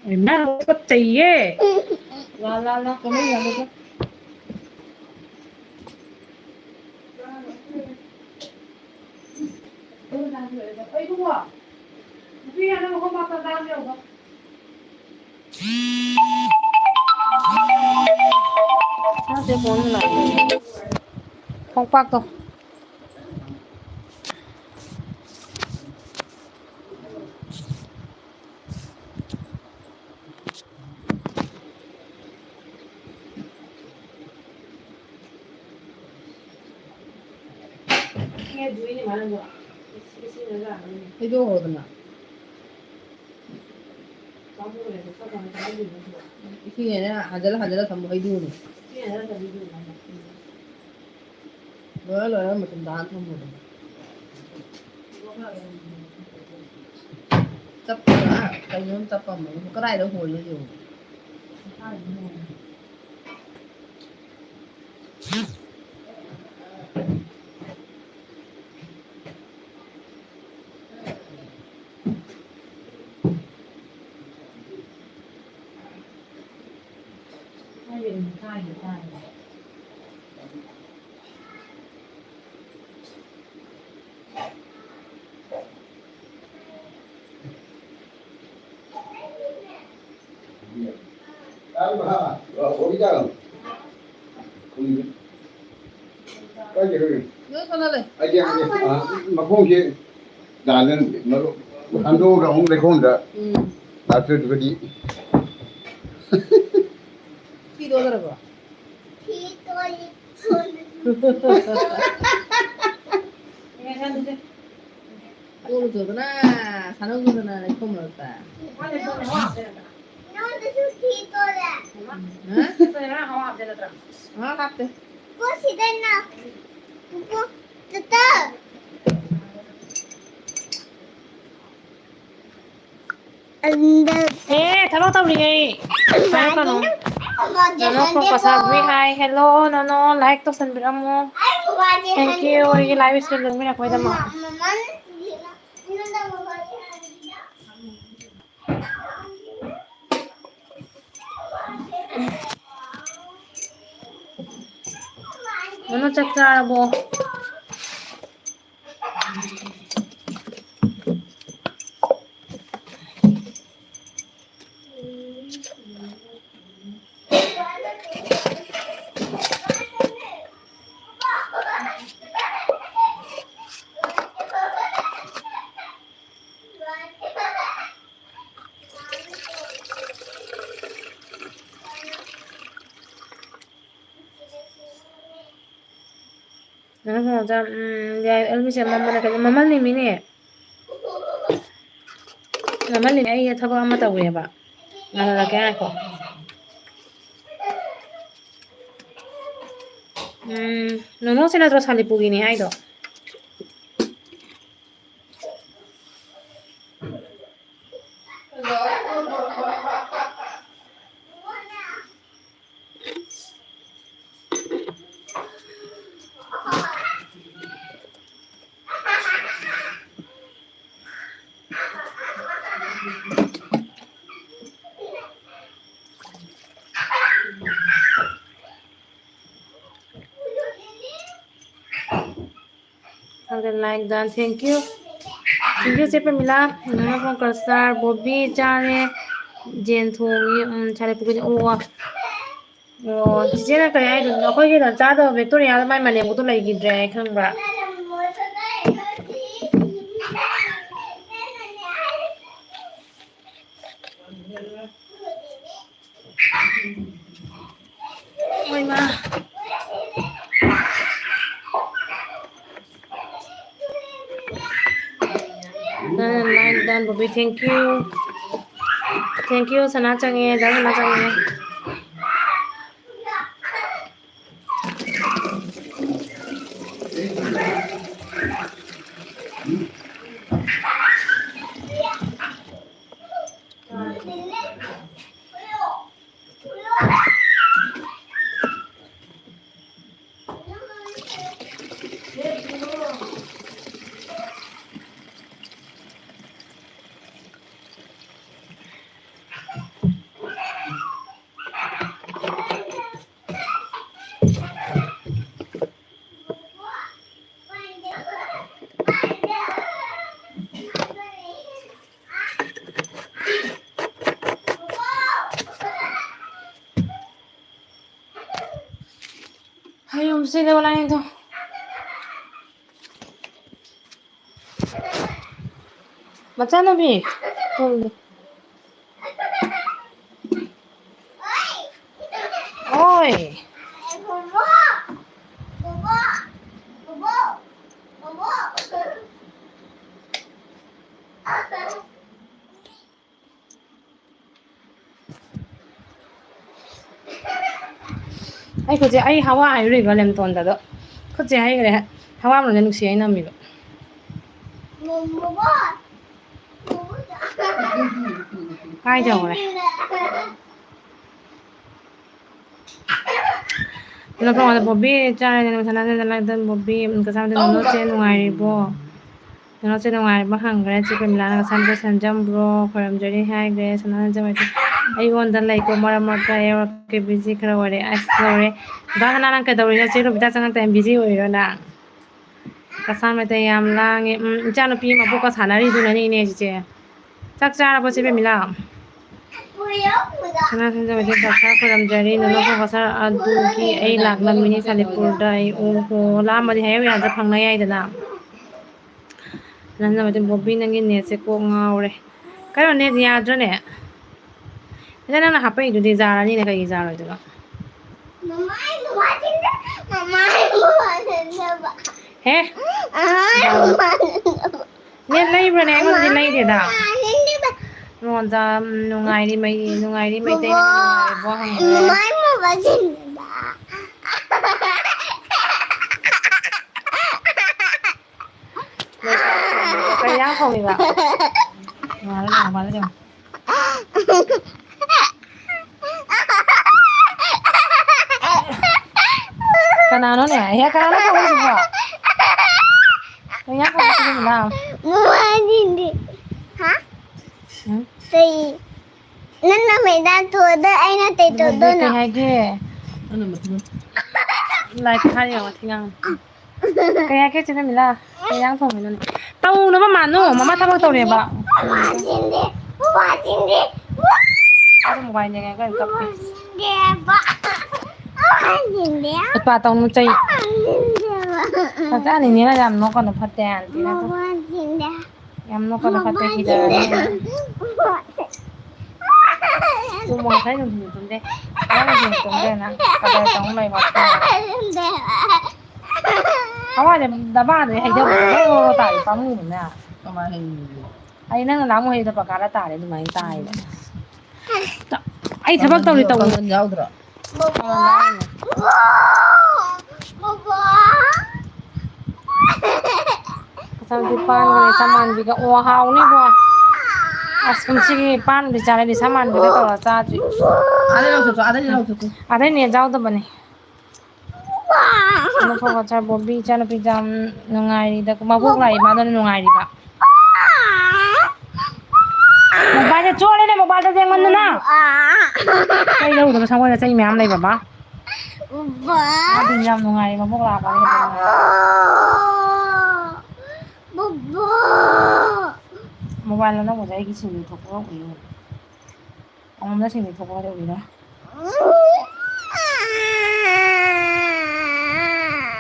मैं उसको चाहिए ला ला ला तो नहीं है मुझे phone La phong bạc rồi nghe dưới thì mà được 해줘 그러나 이게 하자라 더 해줘 뭐야 좀 나한테 뭐 짭다 cái 짭밥 뭐 cái này nó hồi nhiều 어디 가? cái gì nữa con ơi ai đi mà không gì đã nên nó ăn đồ rồi không lấy không được đã chơi được đi khi đồ rồi bà 오늘 저거나 사는 거나 콤을 없다. 아, 갑대. ê thằng nó tao đi ngay phải con nó không có sao với hai hello nó like tôi xin biết ông thank you cái live stream đừng biết là quay tao mà nó chắc ra bộ nó không ra ya em bisa mama cái mama này mình nè mama này ai thabo ama tao vậy ba là cái ai ko no se la otra sale pugini ai do something like that thank you से पे मिला मम्मा phone कर sir Bobby जाने जेन थोंगी 차례 पुगि니 ओ 지제는 그래 아이들 거기는 짜도 빅토리아 말 많이 못 올라이기ದ್ರೆ 큰가 어이마 dan Bobby thank you sanacang에 dan sanacang에 sini wala nito. Baca nabi. Tuloy. Oy. Ay ko je ay hawa ay ri ba lem ton da do. Ko je ay gre hawa mo nu si ay na mi ba. Kai jong re. Nó không là Bobby cha này mà thằng này là tên Bobby cái sao tên nó trên ngoài đi bo nó trên ngoài bắc hàng cái chị cái là cái sao tên jump bro from Jerry hai cái sao nó jump ai còn tên lại có mà cái cái busy cái rồi ai sorry đó là cái đầu nó chỉ là bây giờ tên busy rồi nè cái sao mà tên em là nghe cha nó pi mà bố có thằng nào đi đâu này nè chị chắc cha là bố chị biết mình làm Sana sanjay wajib pasar from Jerry nono ko pasar aduki ay laglam mini salipurda ay oho lama di hayo yan sa pangnayay dana nana wajib Bobby nangin net se ko ngaure kayo net niya dyan eh ito na nakapay ito di zara ni na kayo zara ito ba he net lay bro na ako di lay di da Ngon ra nungai đi mày tay nungai bo hang mai mo ba jin ba cái giá không đi vào mà nó được cái nào nó nè cái nào nó không được vào cái giá không được nào hả thì nên là mày đang thua đó anh nó tụi tụi tôi cái hai kia Ano mo to? lại cái hai điều thì ngang cái hai kia trên mình là cái giá không phải luôn tao nó mà nó mà tao tao này bà tao một vài ngày cái cặp cái bà tao nó chơi thật ra thì nếu là làm nó còn được phát tiền thì nó em nó còn được phát tiền thì là tôi muốn thấy được nhiều tuần đây nó là nhiều tuần đây nè cả đời sống này mà không ai để đá ba để hay đâu nó tải phóng như thế nào Kama hình ai nó làm hay tập cả đã tải để mà anh tài ai thằng tao đi tàu Pangin yaw dra. sao đi pan cái saman bị cái oa hao này bo asam sih pan bicara di saman bị cái tàu là cha chị Ada lang sa ada lang sa. à thế này giao tao bane nó không có cha Bobby cha nó bị jam nungai đi được mà buộc lại mà nó nungai đi cả mobile cho lên này mobile cho mình nè cái đâu rồi sao bây giờ mẹ em này bà nó đi jam nungai mà buộc lại cái mobile nó một cáiสิ่งถูกต้องอีกông nóสิ่งถูกต้องได้อีกนะ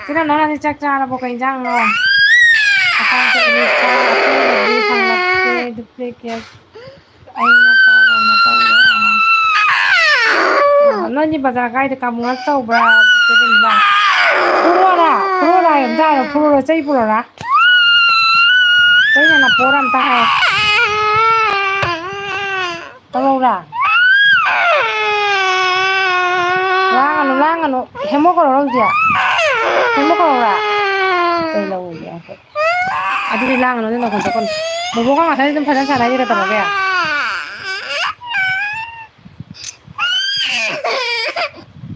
cho nên nó là thì chắc chắn là một cái răng rồi akan terlihat di panglapi duplicate ay natawa ano ni bazagay de kamu ngat tau bra jadi ba puro ra yam da puro chai puro ra chai na poram ta hai tau ra lang anu hemo ko ro dia hemo ko ra chai lâu rồi aduh hilang nanti nggak kontakon bobo kan nggak saya tempat sana aja kata bapak ya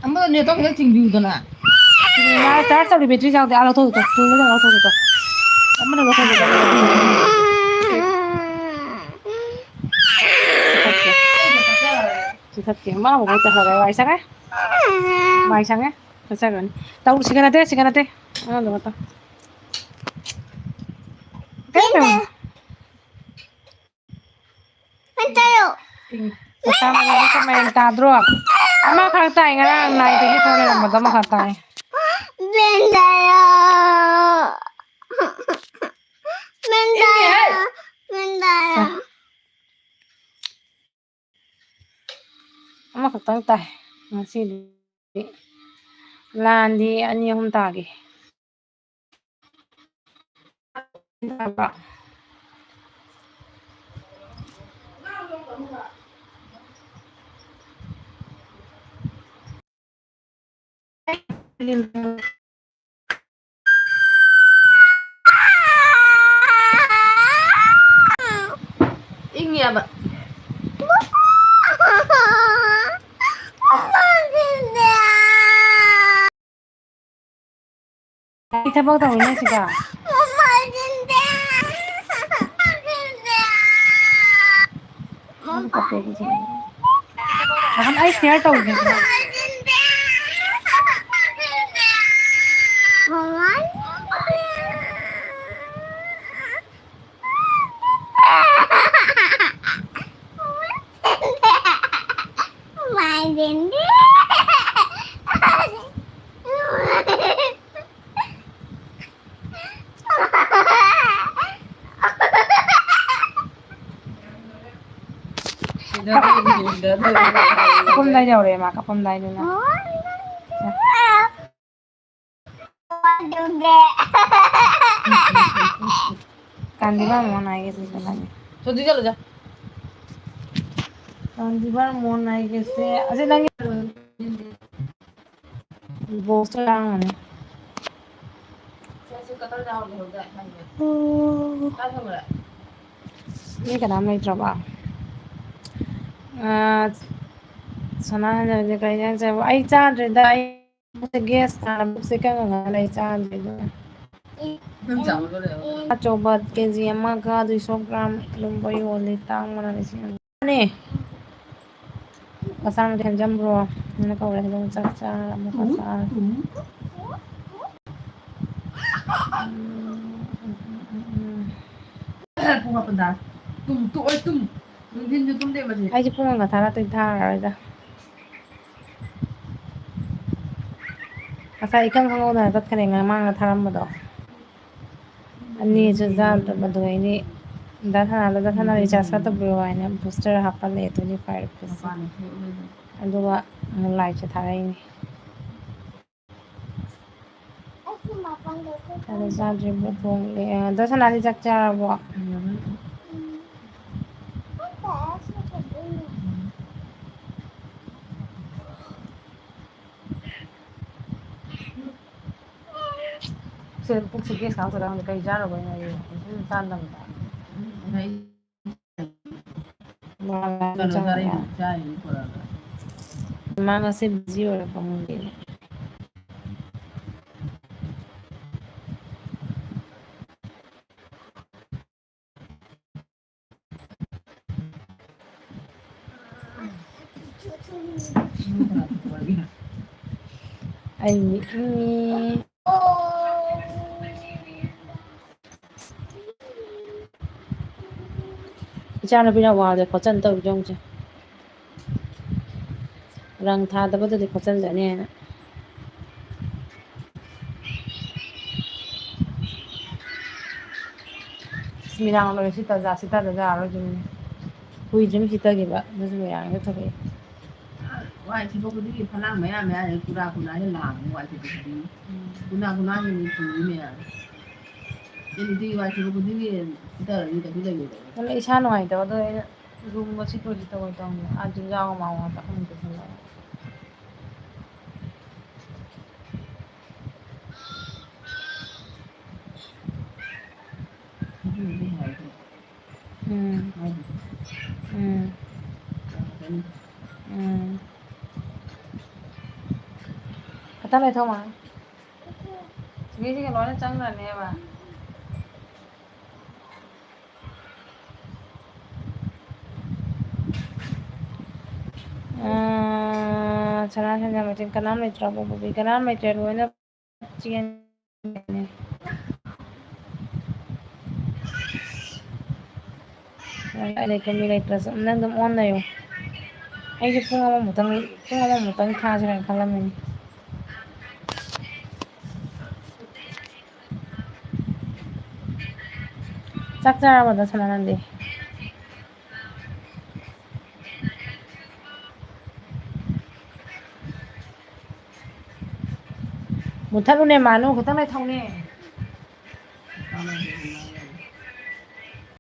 Amba ne to cái trình view to na. nah charge di battery jauh alat tuh kamu udah nggak usah kita mana mau baca lagi baca kan baca kan baca kan tahu sekarang teh udah betul Kasama niya sa may tadro. Ama kakatay nga lang na ito dito rin ang madama kakatay. Mendayo. Mendayo. Mendayo. Amakatang tayo. Masili. Landi, ano yung tagi? Taba. Ingi apa? Kita bang tahu ini sih kak? Akan ay share tahu gitu. Kapom day jauh deh mak, kapom day dulu. Kandi bang mau naik sih sebenarnya. So di jalo ja. Kandi bang mau naik sih, aja lagi. Bos orang mana? Saya suka tahu jauh jauh ja. Kan sama lah. Ini kenapa nih coba? Sana jadi kayaknya saya, ay chandra dah, guest karena bukan kan ay chandra dah. Jauh jauh deh. Coba kezi ama ka 200 gram lumbai oli tang mana ni sih? Nih, kasar macam jam bro, mana kau dah jam caca, mau kasar. Bunga pendar. Tum, oi tum. Mungkin tum deh masih. Ay pun nggak tahu tuh thar ada. Kasar ikan kau dah dapat kena ngamang tharam bodoh. Ani juga bodoh ini. Dah sana recharge atau bro ini booster hafal le 25%. Aduh, mulai cethara ini. Ada charge betul le. Dah sana recharge cara buat. Sige sekarang sedang dikejar apa ini? Itu tanda tak. Mana sih busy orang pemudi. Ini. Ichana bina wal de khocan taw jong che rang tha da bada de khocan da ne mirang lo sita da za ro jum hui jum sita ge ba das mirang ga thake Wai si boko di phalang maya maya kura ni lang wai si boko di. Kuna ni tu ni ya. Ini di wai si boko di kita kita gitu. wala isa no ai da do room ba sito sito ko tong a jum ja ko ma wa ta kun ko la Kata lại thông à? Nghĩ cái nói nó trắng là nè bà. Sana saja macam kanan meter apa bukan kanan meter dua ni cian ni. Ada kami lagi terus, nanti on na yo. Ay pung ama mutang tha sila kalam ni. ꯆꯥꯛ ꯆꯥꯔꯕꯗ ꯁꯅꯥꯅꯟꯗꯤ ꯃꯨꯊꯠꯂꯨꯅꯦ ꯃꯥꯅꯨ ꯈꯤꯇꯪ ꯂꯩꯊꯧꯅꯦ